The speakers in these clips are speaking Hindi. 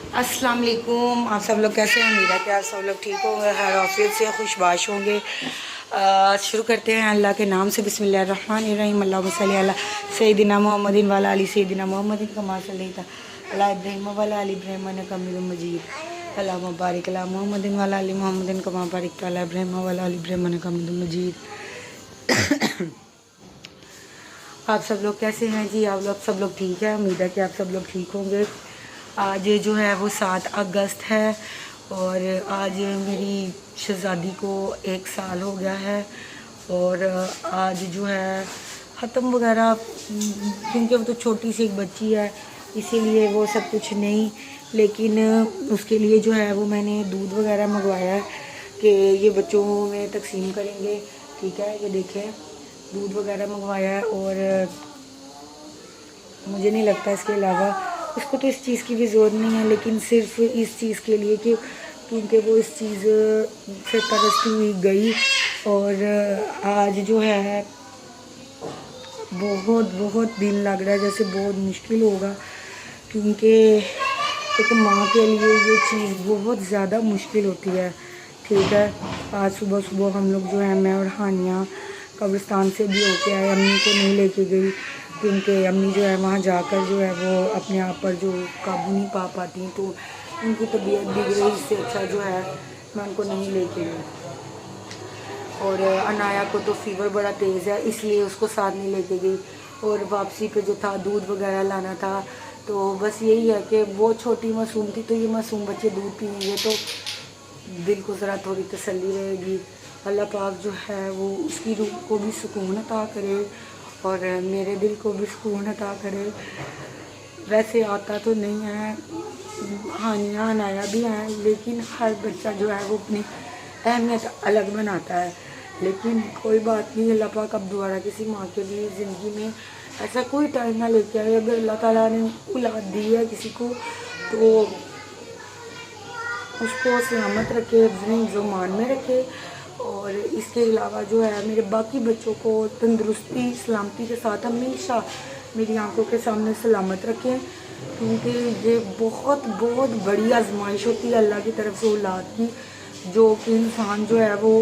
अस्सलाम वालेकुम। आप सब लोग कैसे हैं? उम्मीद है कि आप सब लोग ठीक होंगे, खैर ऑफियत से खुशबाश होंगे। शुरू करते हैं अल्लाह के नाम से। बिस्मिल्लाहिर्रहमानिर्रहीम। अल्लाहुम्मा सल्ली अला सय्यिदिना मुहम्मदिन वाला अली सय्यिदिना मुहम्मदिन कमा सल्लैता अला इब्राहीम वाला अली इब्राहीम इन्नका हमीदुम मजीद। अल्लाहुम्मा बारिक अला मुहम्मदिन वाला अली मुहम्मदिन कमा बारिकता अला इब्राहीम वाला अली इब्राहीम इन्नका हमीदुम मजीद। आप सब लोग कैसे हैं जी? आप लोग सब लोग ठीक है? उम्मीद है कि आप सब लोग ठीक होंगे। आज जो है वो 7 अगस्त है और आज मेरी शहज़ादी को 1 साल हो गया है। और आज जो है ख़त्म वगैरह, क्योंकि वो तो छोटी सी एक बच्ची है इसीलिए वो सब कुछ नहीं, लेकिन उसके लिए जो है वो मैंने दूध वगैरह मंगवाया है कि ये बच्चों में तकसीम करेंगे। ठीक है, ये देखें दूध वगैरह मंगवाया है। और मुझे नहीं लगता इसके अलावा उसको तो इस चीज़ की भी ज़रूरत नहीं है, लेकिन सिर्फ इस चीज़ के लिए कि क्योंकि वो इस चीज़ से तरसती हुई गई। और आज जो है बहुत बहुत दिन लग रहा है, जैसे बहुत मुश्किल होगा, क्योंकि एक माँ के लिए ये चीज़ बहुत ज़्यादा मुश्किल होती है। ठीक है, आज सुबह सुबह हम लोग जो है, मैं और हानिया कब्रिस्तान से भी होके आए। अम्मी को नहीं लेके गई क्योंकि अम्मी जो है वहाँ जाकर जो है वो अपने आप पर जो काबू नहीं पा पाती, तो उनकी तबीयत बिगड़ी। इससे अच्छा जो है मैं उनको नहीं लेके गई। और अनाया को तो फ़ीवर बड़ा तेज़ है इसलिए उसको साथ नहीं लेके गई। और वापसी पे जो था दूध वगैरह लाना था, तो बस यही है कि वो छोटी मासूम थी, तो ये मासूम बच्चे दूध पिएंगे तो दिल को ज़रा थोड़ी तसल्ली रहेगी। अल्लाह पाक जो है वो उसकी रूह को भी सुकून अता करे और मेरे दिल को भी सुकून अता करे। वैसे आता तो नहीं है, हानिया अनाया भी हैं, लेकिन हर बच्चा जो है वो अपनी अहमियत अलग बनाता है। लेकिन कोई बात नहीं, अल्लाह पाक अब दोबारा किसी माँ के लिए ज़िंदगी में ऐसा कोई टाइम ना लेके आए। अगर अल्लाह ताला ने औलाद दी है किसी को तो उसको सलामत रखे, अपने मान में रखे। और इसके अलावा जो है मेरे बाकी बच्चों को तंदुरुस्ती सलामती के साथ हमेशा मेरी आंखों के सामने सलामत रखें, क्योंकि ये बहुत बहुत बड़ी आजमाइश होती है अल्लाह की तरफ से औलाद की, जो कि इंसान जो है वो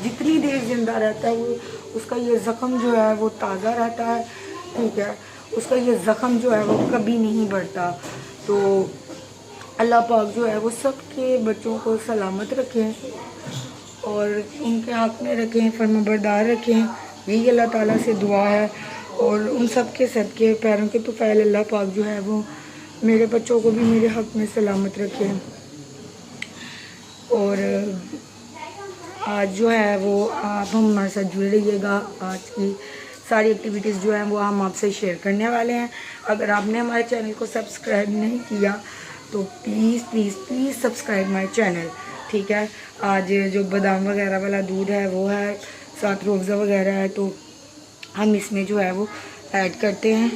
जितनी देर ज़िंदा रहता है वो उसका ये ज़ख़म जो है वो ताज़ा रहता है। ठीक है, उसका ये ज़ख़म जो है वो कभी नहीं बढ़ता। तो अल्लाह पाक जो है वो सबके बच्चों को सलामत रखें और उनके हक़ में रखें, फर्माबरदार रखें, यही अल्लाह ताला से दुआ है। और उन सब के सदके पैरों के तुफ़ैल अल्लाह पाक जो है वो मेरे बच्चों को भी मेरे हक़ में सलामत रखें। और आज जो है वो आप हमारे साथ जुड़ रहिएगा। आज की सारी एक्टिविटीज़ जो हैं वो हम आपसे शेयर करने वाले हैं। अगर आपने हमारे चैनल को सब्सक्राइब नहीं किया तो please please please subscribe my channel. ठीक है, आज जो बादाम वगैरह वाला दूध है वो है, साथ रोज़ा वगैरह है, तो हम इसमें जो है वो ऐड करते हैं।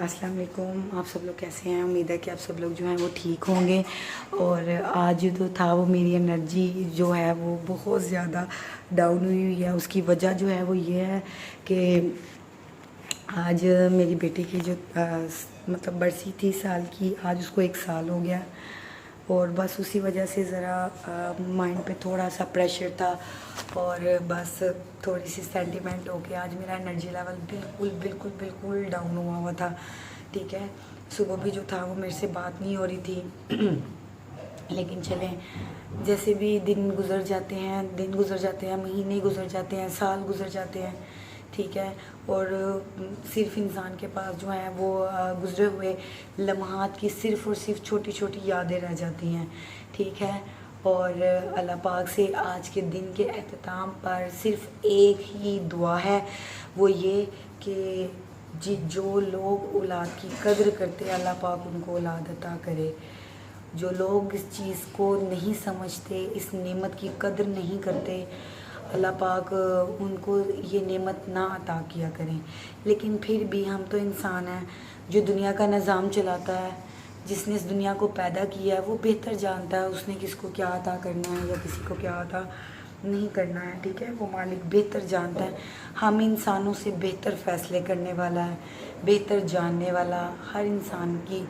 अस्सलाम वालेकुम। आप सब लोग कैसे हैं? उम्मीद है कि आप सब लोग जो हैं वो ठीक होंगे। और आज जो था वो मेरी एनर्जी जो है वो बहुत ज़्यादा डाउन हुई है। उसकी वजह जो है वो ये है कि आज मेरी बेटी की जो मतलब बरसी थी साल की, आज उसको 1 साल हो गया। और बस उसी वजह से ज़रा माइंड पे थोड़ा सा प्रेशर था और बस थोड़ी सी सेंटिमेंट हो के आज मेरा एनर्जी लेवल बिल्कुल बिल्कुल बिल्कुल डाउन हुआ था। ठीक है, सुबह भी जो था वो मेरे से बात नहीं हो रही थी। लेकिन चलें, जैसे भी दिन गुज़र जाते हैं, महीने गुज़र जाते हैं, साल गुज़र जाते हैं। ठीक है, और सिर्फ इंसान के पास जो है वो गुज़रे हुए लम्हात की सिर्फ़ और सिर्फ छोटी छोटी यादें रह जाती हैं। ठीक है, और अल्लाह पाक से आज के दिन के अख्ताम पर सिर्फ़ एक ही दुआ है, वो ये कि जो लोग औलाद की कद्र करते हैं अल्लाह पाक उनको औलाद अता करे। जो लोग इस चीज़ को नहीं समझते, इस नेमत की कद्र नहीं करते, अल्लाह पाक उनको ये नेमत ना अता किया करें। लेकिन फिर भी हम तो इंसान हैं, जो दुनिया का निज़ाम चलाता है जिसने इस दुनिया को पैदा किया है वो बेहतर जानता है उसने किसको क्या अता करना है या किसी को क्या अता नहीं करना है, ठीक है। वो मालिक बेहतर जानता है। हम इंसानों से बेहतर फ़ैसले करने वाला है, बेहतर जानने वाला, हर इंसान की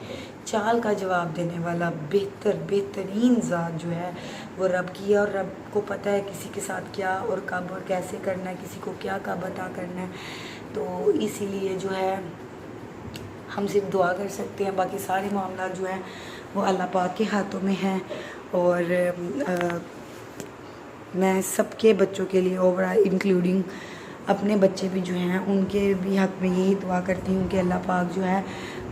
चाल का जवाब देने वाला बेहतरीन ज़ात जो है वो रब की है। और रब को पता है किसी के साथ क्या और कब और कैसे करना है, किसी को क्या कब अता करना है। तो इसीलिए जो है हम सिर्फ दुआ कर सकते हैं, बाकी सारे मामला जो है वो अल्लाह पाक के हाथों में हैं। और मैं सबके बच्चों के लिए ओवरऑल इंक्लूडिंग अपने बच्चे भी जो हैं उनके भी हक़ में यही दुआ करती हूँ कि अल्लाह पाक जो है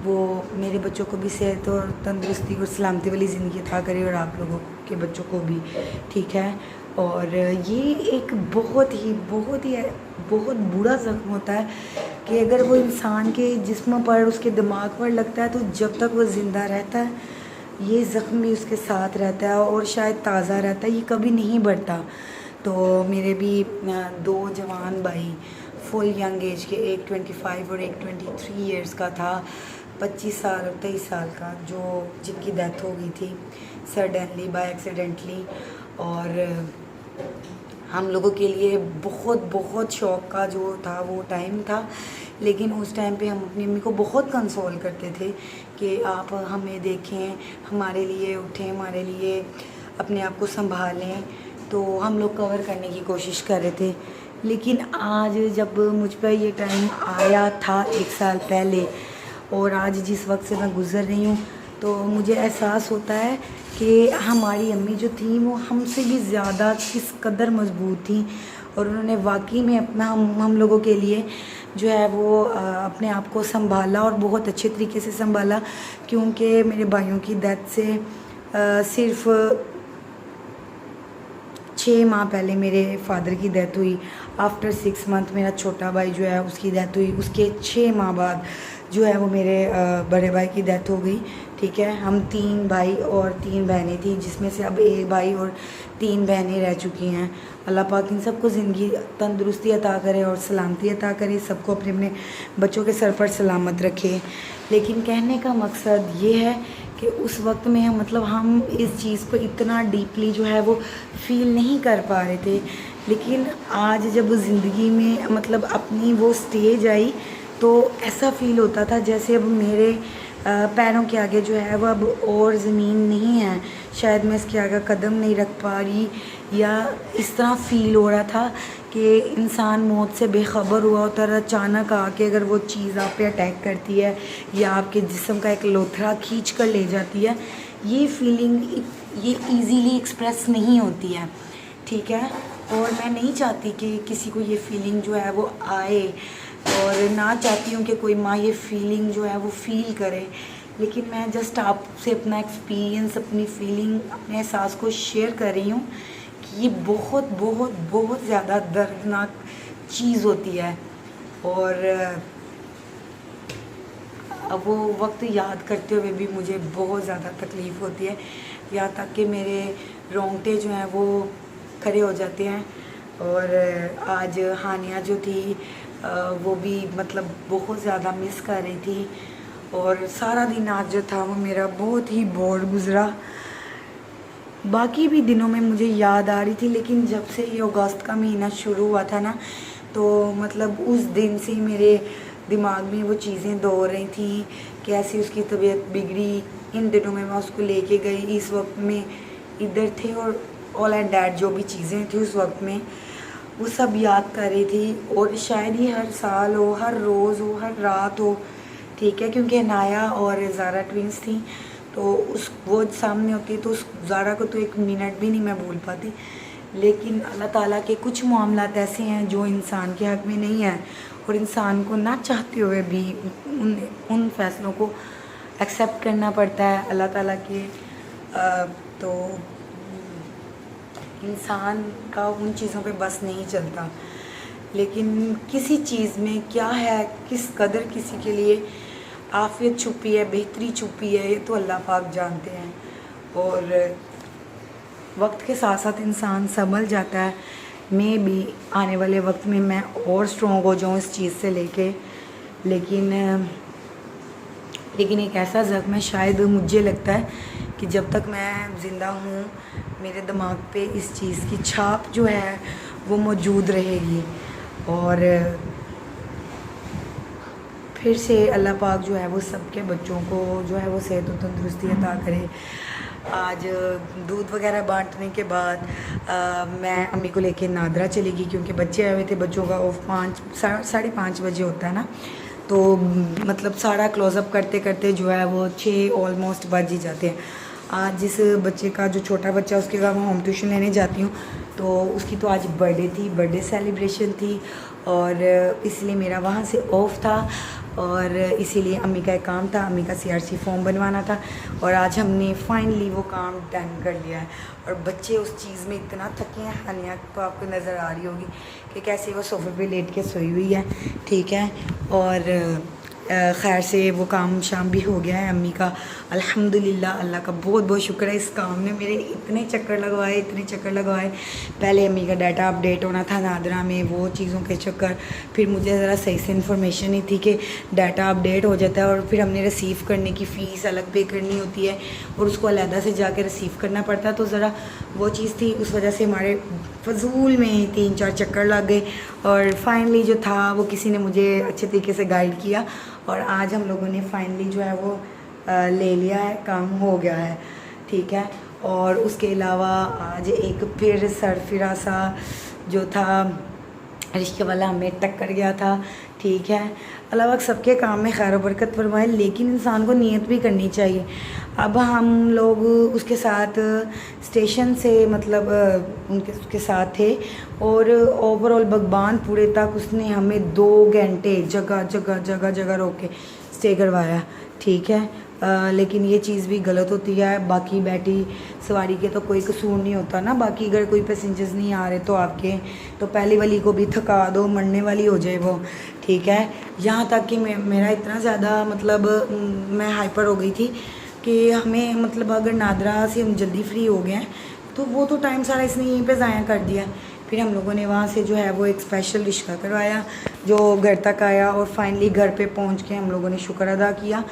वो मेरे बच्चों को भी सेहत और तंदुरुस्ती और सलामती वाली ज़िंदगी अता करे और आप लोगों के बच्चों को भी, ठीक है। और ये एक बहुत बुरा ज़ख्म होता है कि अगर वो इंसान के जिस्म पर उसके दिमाग पर लगता है तो जब तक वो ज़िंदा रहता है ये ज़ख्म भी उसके साथ रहता है और शायद ताज़ा रहता है, ये कभी नहीं बढ़ता। तो मेरे भी 2 जवान भाई फुल यंग एज के, एक 25 और एक 23 इयर्स का था, 25 साल और 23 साल का, जो जिनकी डेथ हो गई थी सडनली बाय एक्सीडेंटली। और हम लोगों के लिए बहुत शौक का जो था वो टाइम था। लेकिन उस टाइम पे हम अपनी अम्मी को बहुत कंसोल करते थे कि आप हमें देखें, हमारे लिए उठें, हमारे लिए अपने आप को संभालें। तो हम लोग कवर करने की कोशिश कर रहे थे। लेकिन आज जब मुझ पर ये टाइम आया था 1 साल पहले और आज जिस वक्त से मैं गुज़र रही हूँ तो मुझे एहसास होता है कि हमारी अम्मी जो थी वो हमसे भी ज़्यादा किस कदर मजबूत थी और उन्होंने वाकई में अपना हम लोगों के लिए जो है वो अपने आप को संभाला और बहुत अच्छे तरीके से संभाला। क्योंकि मेरे भाइयों की डेथ से सिर्फ 6 माह पहले मेरे फादर की डेथ हुई। आफ्टर 6 मंथ मेरा छोटा भाई जो है उसकी डेथ हुई। उसके 6 माह बाद जो है वो मेरे बड़े भाई की डेथ हो गई, ठीक है। हम 3 भाई और 3 बहनें थी, जिसमें से अब 1 भाई और 3 बहनें रह चुकी हैं। अल्लाह पाक इन सबको ज़िंदगी तंदुरुस्ती अता करे और सलामती अता करे, सबको अपने अपने बच्चों के सर पर सलामत रखे। लेकिन कहने का मकसद ये है कि उस वक्त में हम इस चीज़ को इतना डीपली जो है वो फील नहीं कर पा रहे थे। लेकिन आज जब ज़िंदगी में अपनी वो स्टेज आई तो ऐसा फ़ील होता था जैसे अब मेरे पैरों के आगे जो है वो अब और ज़मीन नहीं है, शायद मैं इसके आगे कदम नहीं रख पा रही, या इस तरह फ़ील हो रहा था कि इंसान मौत से बेखबर हुआ होता है, अचानक आके अगर वो चीज़ आप पे अटैक करती है या आपके जिस्म का एक लोथड़ा खींच कर ले जाती है, ये फीलिंग ये इजीली एक्सप्रेस नहीं होती है, ठीक है। और मैं नहीं चाहती कि किसी को ये फीलिंग जो है वो आए और ना चाहती हूँ कि कोई माँ ये फीलिंग जो है वो फ़ील करे। लेकिन मैं जस्ट आपसे अपना एक्सपीरियंस, अपनी फीलिंग, अपने एहसास को शेयर कर रही हूँ कि ये बहुत ज़्यादा दर्दनाक चीज़ होती है। और अब वो वक्त याद करते हुए भी मुझे बहुत ज़्यादा तकलीफ़ होती है, यहाँ तक कि मेरे रोंगटे जो हैं वो खड़े हो जाते हैं। और आज हानिया जो थी वो भी बहुत ज़्यादा मिस कर रही थी। और सारा दिन आज जो था वो मेरा बहुत ही बोर गुज़रा। बाकी भी दिनों में मुझे याद आ रही थी, लेकिन जब से ये अगस्त का महीना शुरू हुआ था ना, तो उस दिन से ही मेरे दिमाग में वो चीज़ें दौड़ रही थी, कैसे उसकी तबीयत बिगड़ी। इन दिनों में मैं उसको लेके गई, इस वक्त में इधर थे और ऑल एंड डैट जो भी चीज़ें थी उस वक्त में वो सब याद कर रही थी। और शायद ये हर साल हो, हर रोज़ हो, हर रात हो, ठीक है, क्योंकि नाया और ज़ारा ट्विंस थी तो वो सामने होती है तो उस ज़ारा को तो 1 मिनट भी नहीं मैं भूल पाती। लेकिन अल्लाह ताला के कुछ मामलात ऐसे हैं जो इंसान के हक़ में नहीं है और इंसान को ना चाहते हुए भी उन फ़ैसलों को एक्सेप्ट करना पड़ता है अल्लाह ताला के। तो इंसान का उन चीज़ों पे बस नहीं चलता। लेकिन किसी चीज़ में क्या है, किस कदर किसी के लिए आफ़ियत छुपी है, बेहतरी छुपी है, ये तो अल्लाह पाक जानते हैं। और वक्त के साथ साथ इंसान संभल जाता है। मैं भी आने वाले वक्त में मैं और स्ट्रॉन्ग हो जाऊँ इस चीज़ से लेके। लेकिन लेकिन एक ऐसा ज़ख्म है, शायद मुझे लगता है कि जब तक मैं ज़िंदा हूँ मेरे दिमाग पे इस चीज़ की छाप जो है वो मौजूद रहेगी। और फिर से अल्लाह पाक जो है वो सबके बच्चों को जो है वो सेहत और तंदुरुस्ती अता करे। आज दूध वगैरह बांटने के बाद मैं अम्मी को लेके नादरा चली गई, क्योंकि बच्चे आए हुए थे। बच्चों का ऑफ 5 साढ़े 5 बजे होता है ना, तो मतलब सारा क्लोज़अप करते करते जो है वो 6 ऑलमोस्ट बज ही जाते हैं। आज जिस बच्चे का, जो छोटा बच्चा, उसके बाद मैं होम ट्यूशन लेने जाती हूँ, तो उसकी तो आज बर्थडे थी, बर्थडे सेलिब्रेशन थी, और इसलिए मेरा वहाँ से ऑफ था। और इसीलिए अम्मी का एक काम था, अम्मी का CRC फॉर्म बनवाना था, और आज हमने फाइनली वो काम डन कर लिया है। और बच्चे उस चीज़ में इतना थके हैं, हानिया तो आपको नज़र आ रही होगी कि कैसे वो सोफ़े पे लेट के सोई हुई है, ठीक है। और खैर से वो काम शाम भी हो गया है अम्मी का, अल्हम्दुलिल्लाह। अल्लाह का बहुत बहुत शुक्र है, इस काम ने मेरे इतने चक्कर लगवाए, इतने चक्कर लगवाए। पहले अम्मी का डाटा अपडेट होना था नादरा में, वो चीज़ों के चक्कर, फिर मुझे ज़रा सही से इन्फॉर्मेशन नहीं थी कि डाटा अपडेट हो जाता है और फिर हमने रिसीव करने की फ़ीस अलग पे करनी होती है और उसको अलहदा से जाके रिसीव करना पड़ता है। तो ज़रा वो चीज़ थी, उस वजह से हमारे फजूल में 3-4 चक्कर लग गए। और फाइनली जो था वो किसी ने मुझे अच्छे तरीके से गाइड किया, और आज हम लोगों ने फाइनली जो है वो ले लिया है, काम हो गया है, ठीक है। और उसके अलावा आज एक फिर सरफिरा सा जो था रिश्ते वाला हमें टक्कर गया था, ठीक है। अल्लाह पाक सबके काम में खैर बरकत फरमाए, लेकिन इंसान को नियत भी करनी चाहिए। अब हम लोग उसके साथ स्टेशन से मतलब उसके साथ थे, और ओवरऑल बगबान पूरे तक उसने हमें 2 घंटे जगह जगह जगह जगह रोक के स्टे करवाया, ठीक है। लेकिन ये चीज़ भी गलत होती है। बाकी बैठी सवारी के तो कोई कसूर नहीं होता ना, बाकी अगर कोई पैसेंजर्स नहीं आ रहे तो आपके, तो पहली वाली को भी थका दो, मरने वाली हो जाए वो, ठीक है। यहाँ तक कि मेरा इतना ज़्यादा मतलब मैं हाइपर हो गई थी कि हमें मतलब अगर नादरा से हम जल्दी फ्री हो गए हैं तो वो तो टाइम सारा इसने यहीं पे ज़ाया कर दिया। फिर हम लोगों ने वहाँ से जो है वो एक स्पेशल रिक्शा करवाया जो घर तक आया, और फाइनली घर पे पहुँच के हम लोगों ने शुक्र अदा किया,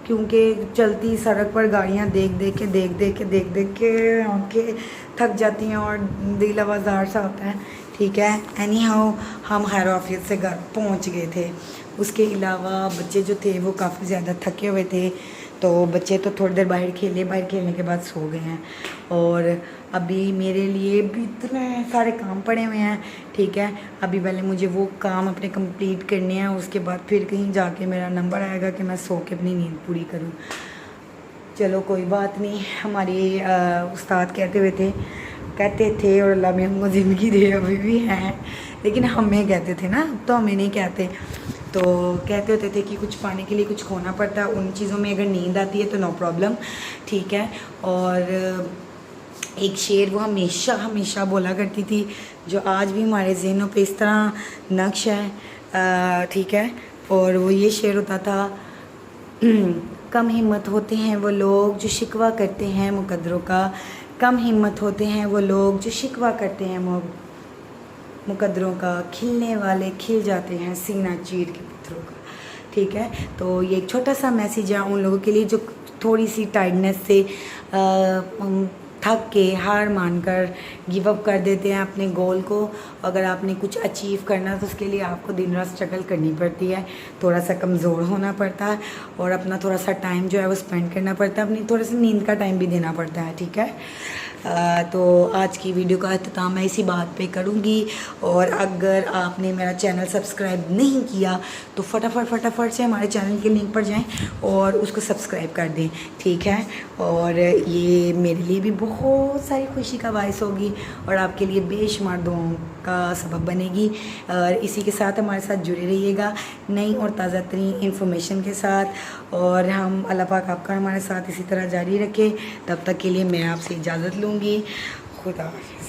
क्योंकि चलती सड़क पर गाड़ियाँ देख देख के आँखें थक जाती हैं और दिल आवाज़ार सा होता है, ठीक है। एनी हाउ हम खैर आफियत से घर पहुँच गए थे। उसके अलावा बच्चे जो थे वो काफ़ी ज़्यादा थके हुए थे, तो बच्चे तो थोड़ी देर बाहर खेलने के बाद सो गए हैं। और अभी मेरे लिए भी इतने सारे काम पड़े हुए हैं, ठीक है। अभी पहले मुझे वो काम अपने कंप्लीट करने हैं, उसके बाद फिर कहीं जाके मेरा नंबर आएगा कि मैं सो के अपनी नींद पूरी करूं। चलो कोई बात नहीं, हमारे उस्ताद कहते थे और अल्लाह में हमको ज़िंदगी दे, अभी भी हैं, लेकिन हमें कहते थे ना, तो हमें नहीं कहते। तो कहते होते थे कि कुछ पाने के लिए कुछ खोना पड़ता है, उन चीज़ों में अगर नींद आती है तो नो प्रॉब्लम, ठीक है। और एक शेर वो हमेशा हमेशा बोला करती थी, जो आज भी हमारे जहनों पे इस तरह नक्श है, ठीक है। और वो ये शेर होता था, कम हिम्मत होते हैं वो लोग जो शिकवा करते हैं मुकद्दरों का, कम हिम्मत होते हैं वो लोग जो शिकवा करते हैं मुकद्दरों का, खिलने वाले खिल जाते हैं सीना चीर के पत्थरों का, ठीक है। तो ये एक छोटा सा मैसेज है उन लोगों के लिए जो थोड़ी सी टायर्डनेस से थक के हार मानकर गिव अप कर देते हैं अपने गोल को। अगर आपने कुछ अचीव करना तो उसके लिए आपको दिन रात स्ट्रगल करनी पड़ती है, थोड़ा सा कमज़ोर होना पड़ता है, और अपना थोड़ा सा टाइम जो है वो स्पेंड करना पड़ता है, अपनी थोड़ा सा नींद का टाइम भी देना पड़ता है, ठीक है। तो आज की वीडियो का अख्ताम मैं इसी बात पे करूँगी। और अगर आपने मेरा चैनल सब्सक्राइब नहीं किया तो फटाफट से हमारे चैनल के लिंक पर जाएं और उसको सब्सक्राइब कर दें, ठीक है। और ये मेरे लिए भी बहुत सारी खुशी का बायस होगी और आपके लिए बेशुमार दुआओं का सबब बनेगी। और इसी के साथ हमारे साथ जुड़े रहिएगा नई और ताज़ा तरीन इंफॉर्मेशन के साथ, और हम अल्लाह पाक आपका हमारे साथ इसी तरह जारी रखे। तब तक के लिए मैं आपसे इजाज़त लूँगी। खुदा हाफ़िज़।